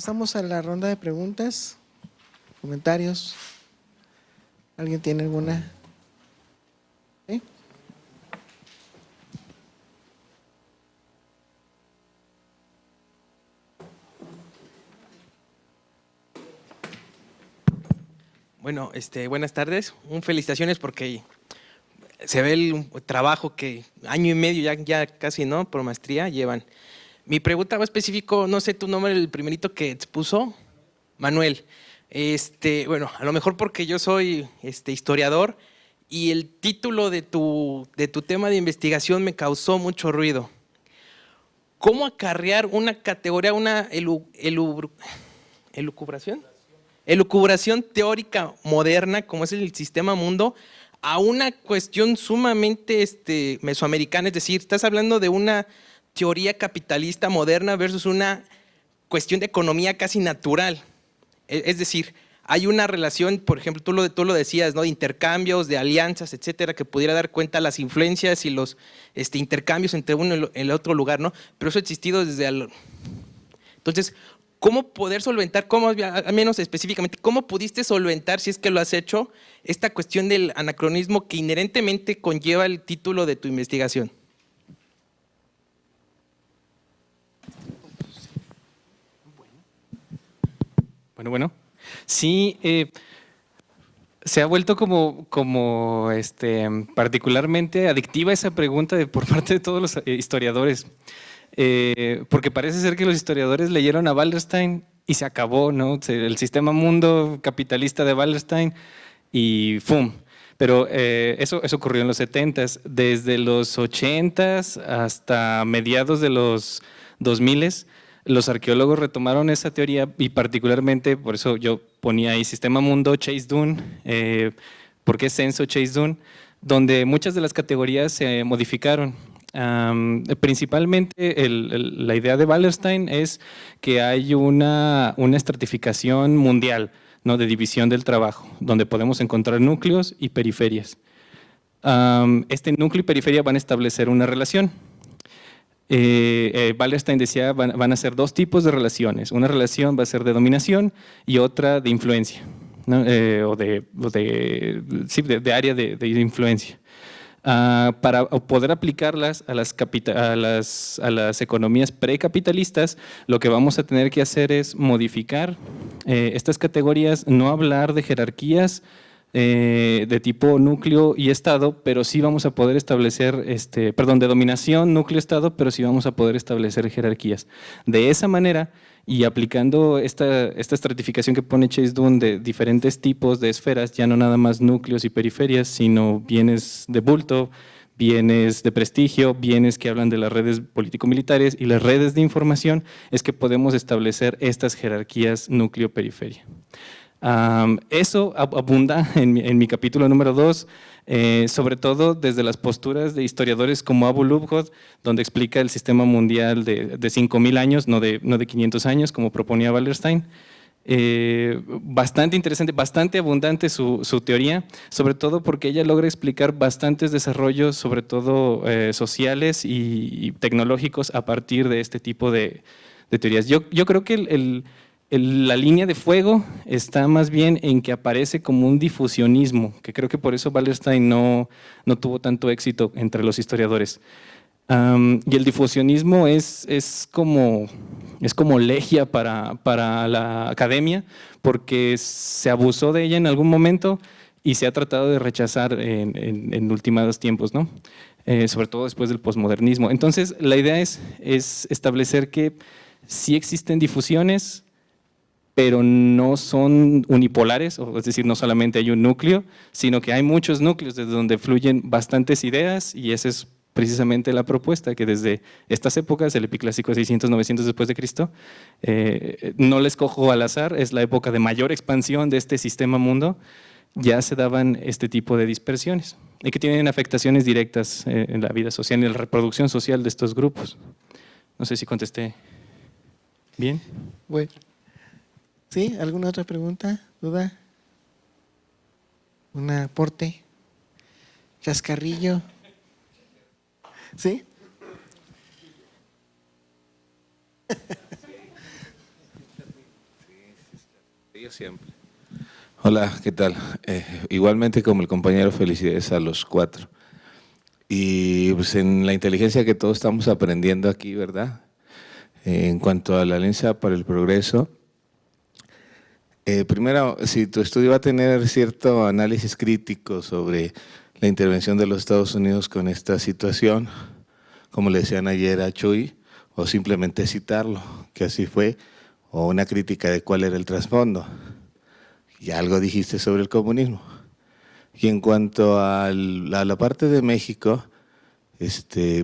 pasamos a la ronda de preguntas, comentarios. ¿Alguien tiene alguna? ¿Sí? Bueno, buenas tardes. Felicitaciones porque se ve el trabajo que año y medio, ya casi, ¿no? Por maestría llevan. Mi pregunta va específico, no sé tu nombre, el primerito que expuso, Manuel. Bueno, a lo mejor porque yo soy historiador y el título de tu tema de investigación me causó mucho ruido. ¿Cómo acarrear una categoría, una elucubración? Elucubración teórica moderna, como es el sistema mundo, a una cuestión sumamente mesoamericana? Es decir, estás hablando de una teoría capitalista moderna versus una cuestión de economía casi natural. Es decir, hay una relación, por ejemplo, tú lo decías, ¿no? De intercambios, de alianzas, etcétera, que pudiera dar cuenta las influencias y los intercambios entre uno y el otro lugar, ¿no? Pero eso ha existido desde... Entonces, ¿cómo poder solventar, al menos específicamente, cómo pudiste solventar, si es que lo has hecho, esta cuestión del anacronismo que inherentemente conlleva el título de tu investigación? Bueno. Sí, se ha vuelto como particularmente adictiva esa pregunta por parte de todos los historiadores. Porque parece ser que los historiadores leyeron a Wallerstein y se acabó, ¿no? El sistema mundo capitalista de Wallerstein y ¡fum! Pero eso ocurrió en los 70s. Desde los 80s hasta mediados de los 2000s, los arqueólogos retomaron esa teoría y particularmente, por eso yo ponía ahí Sistema Mundo, Chase Doon, ¿por qué Censo Chase Doon? Donde muchas de las categorías se modificaron. Principalmente la idea de Wallerstein es que hay una estratificación mundial, ¿no? De división del trabajo, donde podemos encontrar núcleos y periferias. Este núcleo y periferia van a establecer una relación. Wallerstein decía van a ser dos tipos de relaciones. Una relación va a ser de dominación y otra de influencia, ¿no? de área de influencia. Para poder aplicarlas a las economías precapitalistas, lo que vamos a tener que hacer es modificar estas categorías, no hablar de jerarquías de tipo núcleo y Estado, pero sí vamos a poder establecer, de dominación, núcleo, Estado, pero sí vamos a poder establecer jerarquías. De esa manera, y aplicando esta estratificación que pone Chase Doon de diferentes tipos de esferas, ya no nada más núcleos y periferias, sino bienes de bulto, bienes de prestigio, bienes que hablan de las redes político-militares y las redes de información, es que podemos establecer estas jerarquías núcleo-periferia. Eso abunda en mi capítulo número 2, sobre todo desde las posturas de historiadores como Abu Lubhod, donde explica el sistema mundial de 5.000 años, no de 500 años, como proponía Wallerstein. Bastante interesante, bastante abundante su teoría, sobre todo porque ella logra explicar bastantes desarrollos, sobre todo sociales y tecnológicos, a partir de este tipo de teorías. Yo creo que la línea de fuego está más bien en que aparece como un difusionismo, que creo que por eso Wallerstein no tuvo tanto éxito entre los historiadores. Y el difusionismo es como legia para la academia, porque se abusó de ella en algún momento y se ha tratado de rechazar en últimos tiempos, ¿no? Sobre todo después del posmodernismo. Entonces, la idea es establecer que sí existen difusiones, pero no son unipolares, es decir, no solamente hay un núcleo, sino que hay muchos núcleos desde donde fluyen bastantes ideas, y esa es precisamente la propuesta, que desde estas épocas, el epiclásico 600-900 después de Cristo, no les cojo al azar, es la época de mayor expansión de este sistema mundo, ya se daban este tipo de dispersiones y que tienen afectaciones directas en la vida social y en la reproducción social de estos grupos. No sé si contesté bien. Bueno. ¿Sí? ¿Alguna otra pregunta? ¿Duda? ¿Un aporte? ¿Chascarrillo? ¿Sí? Yo siempre. Hola, ¿qué tal? Igualmente como el compañero, felicidades a los cuatro. Y pues en la inteligencia que todos estamos aprendiendo aquí, ¿verdad? En cuanto a la Alianza para el Progreso, primero, si tu estudio va a tener cierto análisis crítico sobre la intervención de los Estados Unidos con esta situación, como le decían ayer a Chuy, o simplemente citarlo, que así fue, o una crítica de cuál era el trasfondo. Y algo dijiste sobre el comunismo. Y en cuanto a la parte de México,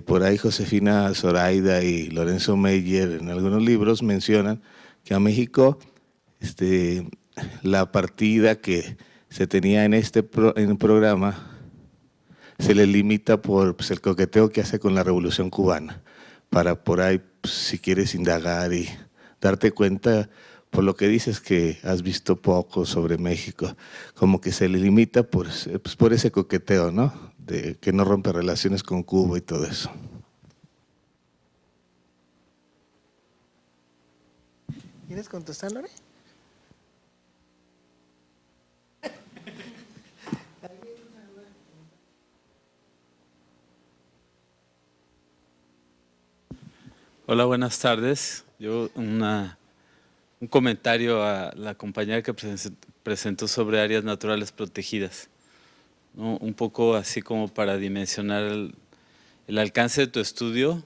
por ahí Josefina Zoraida y Lorenzo Meyer en algunos libros mencionan que a México la partida que se tenía en en el programa se le limita por el coqueteo que hace con la Revolución Cubana, para por ahí, pues, si quieres indagar y darte cuenta, por lo que dices que has visto poco sobre México, como que se le limita por ese coqueteo, ¿no? De que no rompe relaciones con Cuba y todo eso. ¿Quieres contestar, Lore? Hola, buenas tardes. Yo un comentario a la compañera que presentó sobre áreas naturales protegidas, ¿no? Un poco así como para dimensionar el alcance de tu estudio.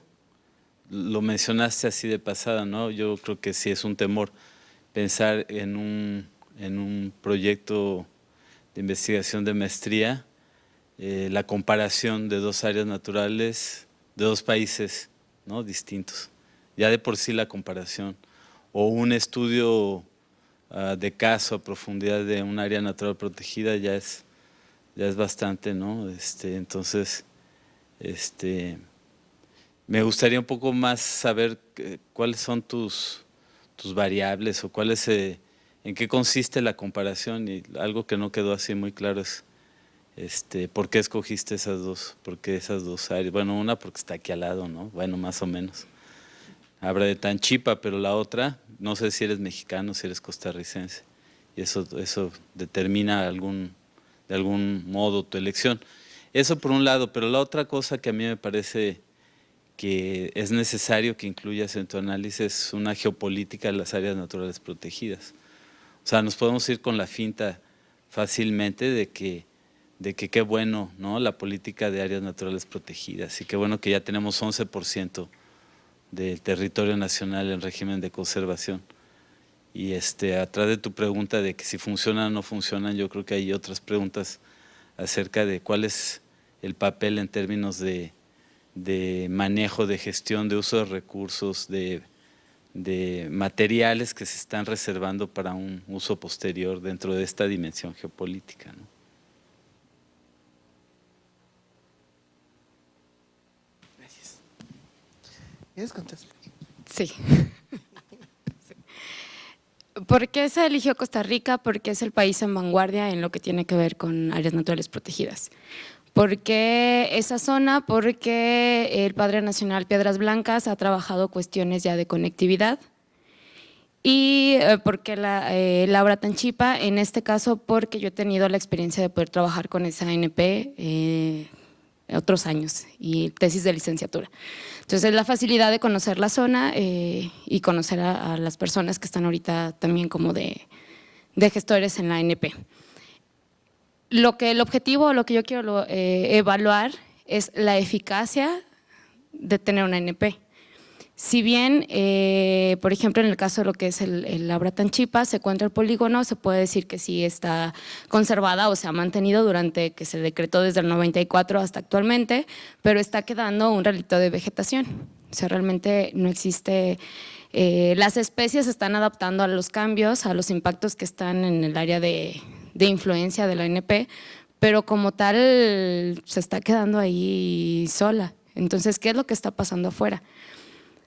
Lo mencionaste así de pasada, ¿no? Yo creo que sí es un temor pensar en un proyecto de investigación de maestría, la comparación de dos áreas naturales de dos países, ¿no? Distintos. Ya de por sí la comparación, o un estudio de caso a profundidad de un área natural protegida ya es bastante, ¿no? Entonces, me gustaría un poco más saber cuáles son tus variables o en qué consiste la comparación, y algo que no quedó así muy claro es ¿por qué escogiste por qué esas dos áreas? Bueno, una porque está aquí al lado, ¿no? Bueno, más o menos. Habla de Tanchipa, pero la otra, no sé si eres mexicano, si eres costarricense. Y eso determina de algún modo tu elección. Eso por un lado, pero la otra cosa que a mí me parece que es necesario que incluyas en tu análisis es una geopolítica de las áreas naturales protegidas. O sea, nos podemos ir con la finta fácilmente de que qué bueno, ¿no? La política de áreas naturales protegidas, y qué bueno que ya tenemos 11% del territorio nacional en régimen de conservación. Y atrás de tu pregunta de que si funcionan o no funcionan, yo creo que hay otras preguntas acerca de cuál es el papel en términos de manejo, de gestión, de uso de recursos, de materiales que se están reservando para un uso posterior dentro de esta dimensión geopolítica, ¿no? ¿Quieres contestar? Sí. ¿Por qué se eligió Costa Rica? Porque es el país en vanguardia en lo que tiene que ver con áreas naturales protegidas. ¿Por qué esa zona? Porque el Padre Nacional Piedras Blancas ha trabajado cuestiones ya de conectividad. Y porque Laura Tanchipa, en este caso porque yo he tenido la experiencia de poder trabajar con esa ANP otros años y tesis de licenciatura. Entonces, la facilidad de conocer la zona y conocer a las personas que están ahorita también como de gestores en la ANP. El objetivo, lo que yo quiero evaluar es la eficacia de tener una ANP. Si bien, por ejemplo, en el caso de lo que es el Laura Tanchipa, se encuentra el polígono, se puede decir que sí está conservada o se ha mantenido durante que se decretó desde el 94 hasta actualmente, pero está quedando un relicto de vegetación. O sea, realmente no existe, las especies se están adaptando a los cambios, a los impactos que están en el área de influencia de la ANP, pero como tal se está quedando ahí sola. Entonces, ¿qué es lo que está pasando afuera?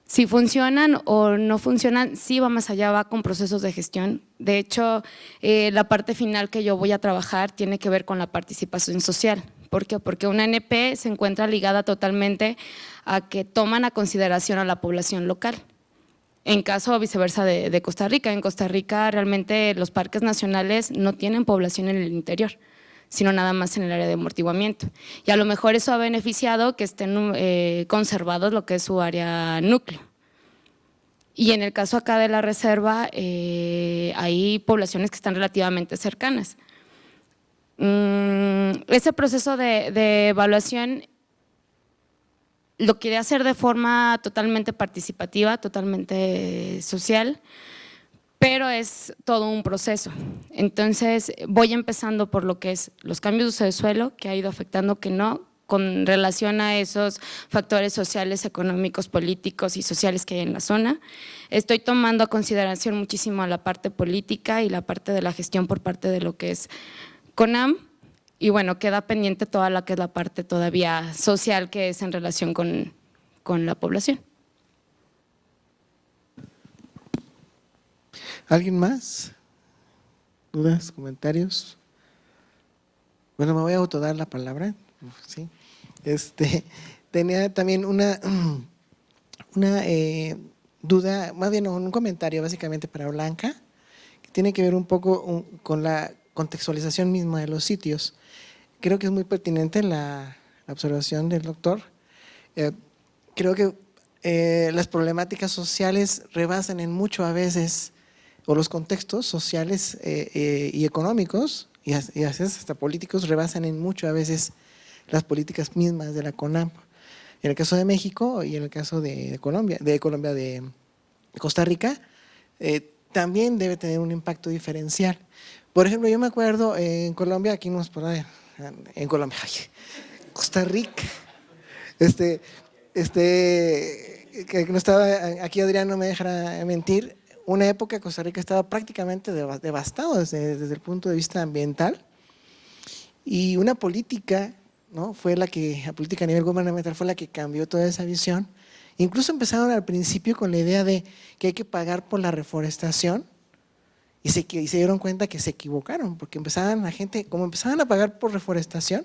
Si funcionan o no funcionan, sí va más allá, va con procesos de gestión. De hecho, la parte final que yo voy a trabajar tiene que ver con la participación social. ¿Por qué? Porque una ANP se encuentra ligada totalmente a que toman a consideración a la población local. En caso viceversa de Costa Rica. En Costa Rica realmente los parques nacionales no tienen población en el interior, sino nada más en el área de amortiguamiento. Y a lo mejor eso ha beneficiado que estén conservados lo que es su área núcleo. Y en el caso acá de la reserva, hay poblaciones que están relativamente cercanas. Ese proceso de evaluación lo quiere hacer de forma totalmente participativa, totalmente social, pero es todo un proceso. Entonces voy empezando por lo que es los cambios de uso de suelo, que ha ido afectando que no, con relación a esos factores sociales, económicos, políticos y sociales que hay en la zona. Estoy tomando a consideración muchísimo la parte política y la parte de la gestión por parte de lo que es CONAM, y bueno, queda pendiente toda la que es la parte todavía social que es en relación con la población. ¿Alguien más? ¿Dudas, comentarios? Bueno, me voy a autodar la palabra. Sí. Tenía también una duda, más bien un comentario básicamente para Blanca, que tiene que ver un poco con la contextualización misma de los sitios. Creo que es muy pertinente la observación del doctor. Creo que las problemáticas sociales rebasan en mucho a veces, o los contextos sociales y económicos, y a veces hasta políticos, rebasan en mucho a veces las políticas mismas de la CONAM. En el caso de México y en el caso de Costa Rica, también debe tener un impacto diferencial. Por ejemplo, yo me acuerdo en Colombia, aquí nos por ahí, en Colombia, Costa Rica, que no estaba, aquí Adrián no me dejará mentir, una época Costa Rica estaba prácticamente devastado desde el punto de vista ambiental, y una política, ¿no? La política a nivel gubernamental fue la que cambió toda esa visión. Incluso empezaron al principio con la idea de que hay que pagar por la reforestación, y se dieron cuenta que se equivocaron, porque como empezaban a pagar por reforestación,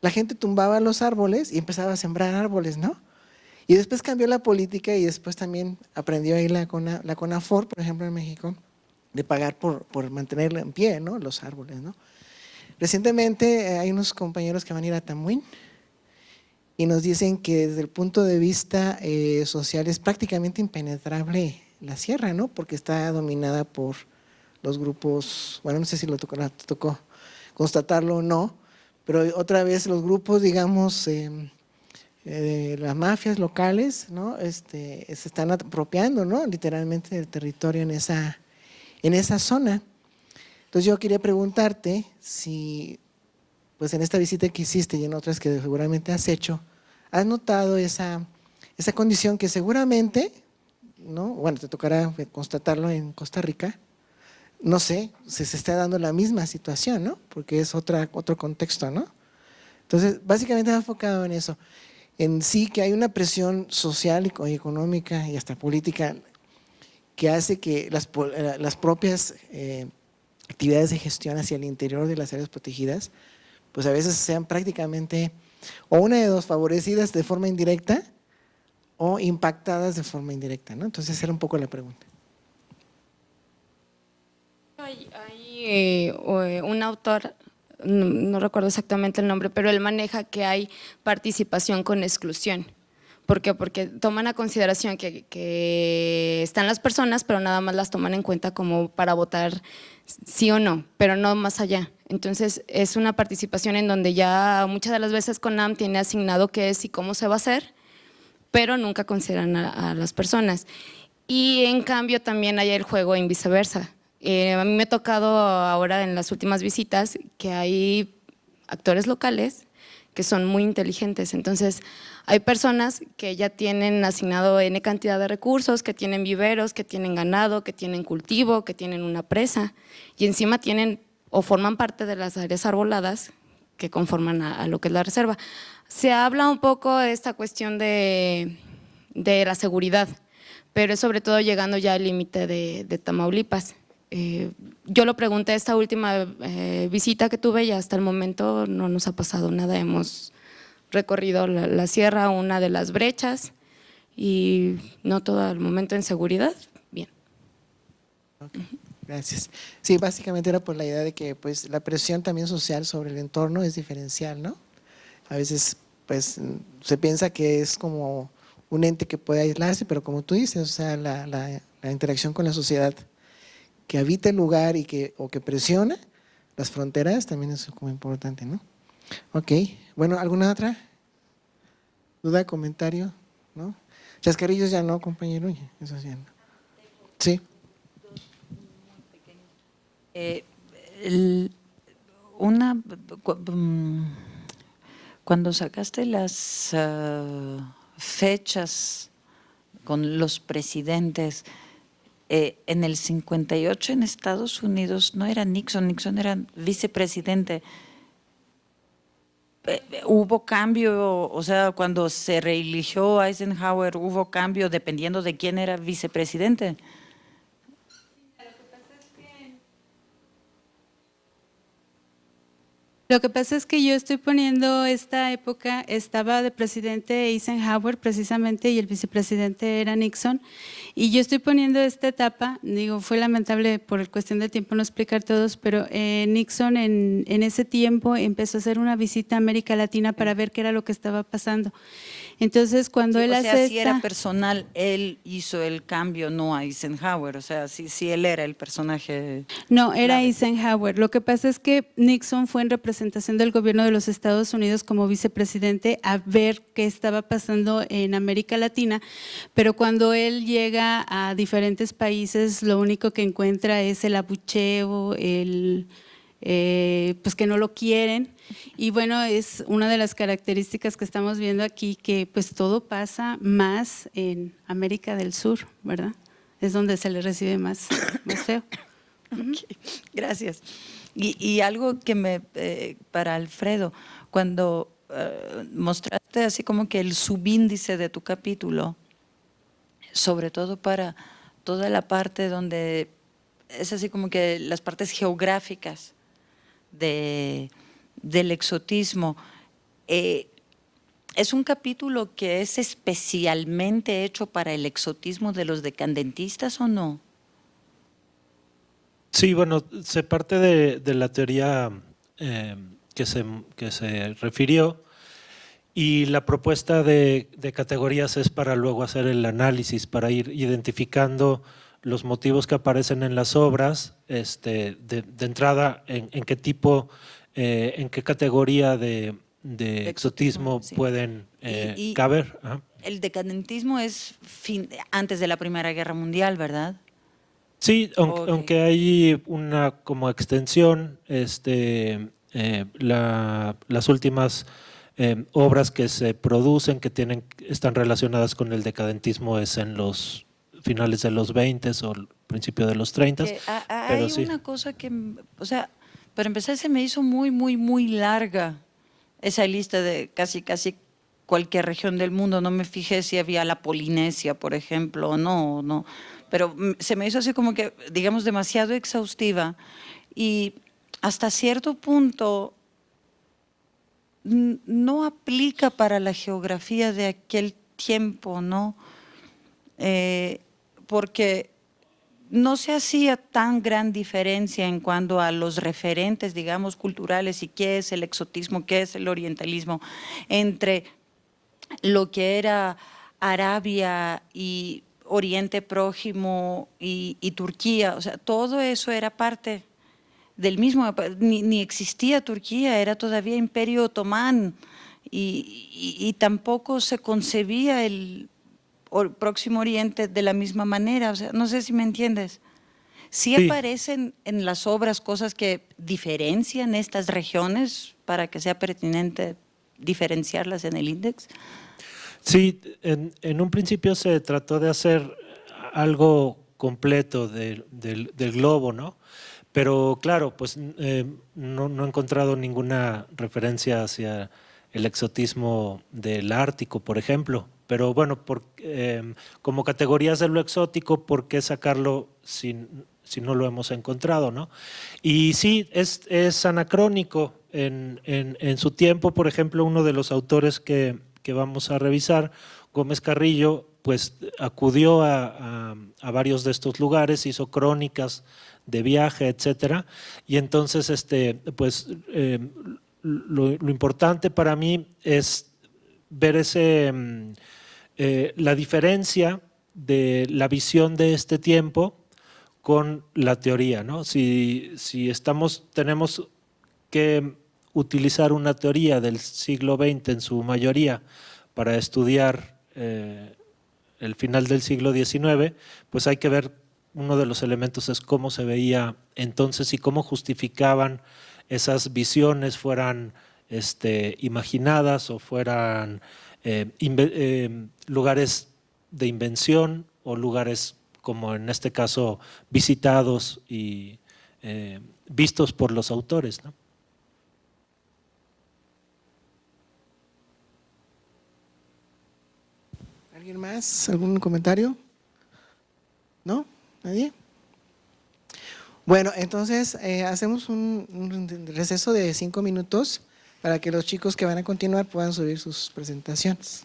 la gente tumbaba los árboles y empezaba a sembrar árboles, ¿no? Y después cambió la política, y después también aprendió ahí la CONAFOR, por ejemplo en México, de pagar por mantener en pie, ¿no? Los árboles, ¿no? Recientemente hay unos compañeros que van a ir a Tamuín y nos dicen que desde el punto de vista social es prácticamente impenetrable la sierra, ¿no? Porque está dominada por los grupos, bueno, no sé si te tocó constatarlo o no, pero otra vez los grupos, digamos, las mafias locales, ¿no? Se están apropiando, ¿no? Literalmente del territorio en esa zona. Entonces yo quería preguntarte si, pues en esta visita que hiciste y en otras que seguramente has hecho, ¿has notado esa condición que seguramente, ¿no? Bueno, te tocará constatarlo en Costa Rica, no sé, se está dando la misma situación, ¿no? Porque es otro contexto, ¿no? Entonces, básicamente me he enfocado en eso, en sí que hay una presión social y económica y hasta política que hace que las propias actividades de gestión hacia el interior de las áreas protegidas, pues a veces sean prácticamente o una de dos, favorecidas de forma indirecta o impactadas de forma indirecta, ¿no? Entonces esa era un poco la pregunta. Hay un autor, no recuerdo exactamente el nombre, pero él maneja que hay participación con exclusión. ¿Por qué? Porque toman a consideración que están las personas, pero nada más las toman en cuenta como para votar sí o no, pero no más allá. Entonces es una participación en donde ya muchas de las veces CONAM tiene asignado qué es y cómo se va a hacer, pero nunca consideran a las personas. Y en cambio también hay el juego en viceversa. A mí me ha tocado ahora en las últimas visitas que hay actores locales que son muy inteligentes, entonces hay personas que ya tienen asignado N cantidad de recursos, que tienen viveros, que tienen ganado, que tienen cultivo, que tienen una presa, y encima tienen o forman parte de las áreas arboladas que conforman a lo que es la reserva. Se habla un poco de esta cuestión de la seguridad, pero es sobre todo llegando ya al límite de Tamaulipas. Yo lo pregunté esta última visita que tuve y hasta el momento no nos ha pasado nada, hemos recorrido la sierra, una de las brechas, y no todo el momento en seguridad, bien. Gracias. Sí, básicamente era por la idea de que pues la presión también social sobre el entorno es diferencial, ¿no? A veces pues se piensa que es como un ente que puede aislarse, pero como tú dices, o sea, la interacción con la sociedad que habita el lugar o que presiona las fronteras también es como importante, ¿no? Ok, bueno, ¿alguna otra duda, comentario? ¿No? Chascarrillos ya no, compañero, eso sí. No. Sí. Cuando sacaste las fechas con los presidentes, en el 58 en Estados Unidos no era Nixon, Nixon era vicepresidente. ¿Hubo cambio? O sea, cuando se reeligió Eisenhower, ¿hubo cambio dependiendo de quién era vicepresidente? Lo que pasa es que yo estoy poniendo esta época, estaba de presidente Eisenhower precisamente y el vicepresidente era Nixon, y yo estoy poniendo esta etapa, digo, fue lamentable por cuestión de tiempo no explicar todos, pero Nixon en ese tiempo empezó a hacer una visita a América Latina para ver qué era lo que estaba pasando. Entonces, cuando él hace si era personal, él hizo el cambio, no Eisenhower, o sea, si él era el personaje. No, era clave. Eisenhower. Lo que pasa es que Nixon fue en representación del gobierno de los Estados Unidos como vicepresidente a ver qué estaba pasando en América Latina, pero cuando él llega a diferentes países, lo único que encuentra es el abucheo, pues que no lo quieren. Y bueno, es una de las características que estamos viendo aquí, que pues todo pasa más en América del Sur, ¿verdad? Es donde se le recibe más feo. Okay, gracias. Y algo que para Alfredo, cuando mostraste así como que el subíndice de tu capítulo, sobre todo para toda la parte donde es así como que las partes geográficas del exotismo, ¿es un capítulo que es especialmente hecho para el exotismo de los decadentistas o no? Sí, bueno, se parte de la teoría que se refirió, y la propuesta de categorías es para luego hacer el análisis, para ir identificando los motivos que aparecen en las obras, de entrada en qué tipo, en qué categoría de exotismo sí. pueden caber. Ajá. El decadentismo es antes de la Primera Guerra Mundial, ¿verdad? Sí, Okay. aunque hay una como extensión, las últimas obras que se producen que están relacionadas con el decadentismo es en los finales de los 20 o el principio de los 30. Hay sí. una cosa que, o sea, para empezar se me hizo muy, muy, muy larga esa lista de casi cualquier región del mundo. No me fijé si había la Polinesia, por ejemplo, o no, pero se me hizo así como que, digamos, demasiado exhaustiva, y hasta cierto punto no aplica para la geografía de aquel tiempo, ¿no? Porque no se hacía tan gran diferencia en cuanto a los referentes, digamos, culturales y qué es el exotismo, qué es el orientalismo, entre lo que era Arabia y Oriente Próximo y Turquía. O sea, todo eso era parte del mismo, ni existía Turquía, era todavía Imperio Otomán, y tampoco se concebía el Próximo Oriente de la misma manera. O sea, no sé si me entiendes. ¿Sí aparecen en las obras cosas que diferencian estas regiones para que sea pertinente diferenciarlas en el índice? Sí, en un principio se trató de hacer algo completo del globo, ¿no? Pero claro, pues no he encontrado ninguna referencia hacia el exotismo del Ártico, por ejemplo. Pero bueno, como categorías de lo exótico, ¿por qué sacarlo si no lo hemos encontrado, ¿no? Y sí, es anacrónico en su tiempo. Por ejemplo, uno de los autores que vamos a revisar, Gómez Carrillo, pues acudió a varios de estos lugares, hizo crónicas de viaje, etcétera, y entonces pues lo importante para mí es ver la diferencia de la visión de este tiempo con la teoría, ¿no? Si tenemos que utilizar una teoría del siglo XX en su mayoría para estudiar el final del siglo XIX, pues hay que ver, uno de los elementos es cómo se veía entonces y cómo justificaban esas visiones, fueran imaginadas o fueran lugares de invención o lugares como en este caso visitados y vistos por los autores, ¿no? ¿Alguien más? ¿Algún comentario? ¿No? ¿Nadie? Bueno, entonces hacemos un receso de 5 minutos para que los chicos que van a continuar puedan subir sus presentaciones.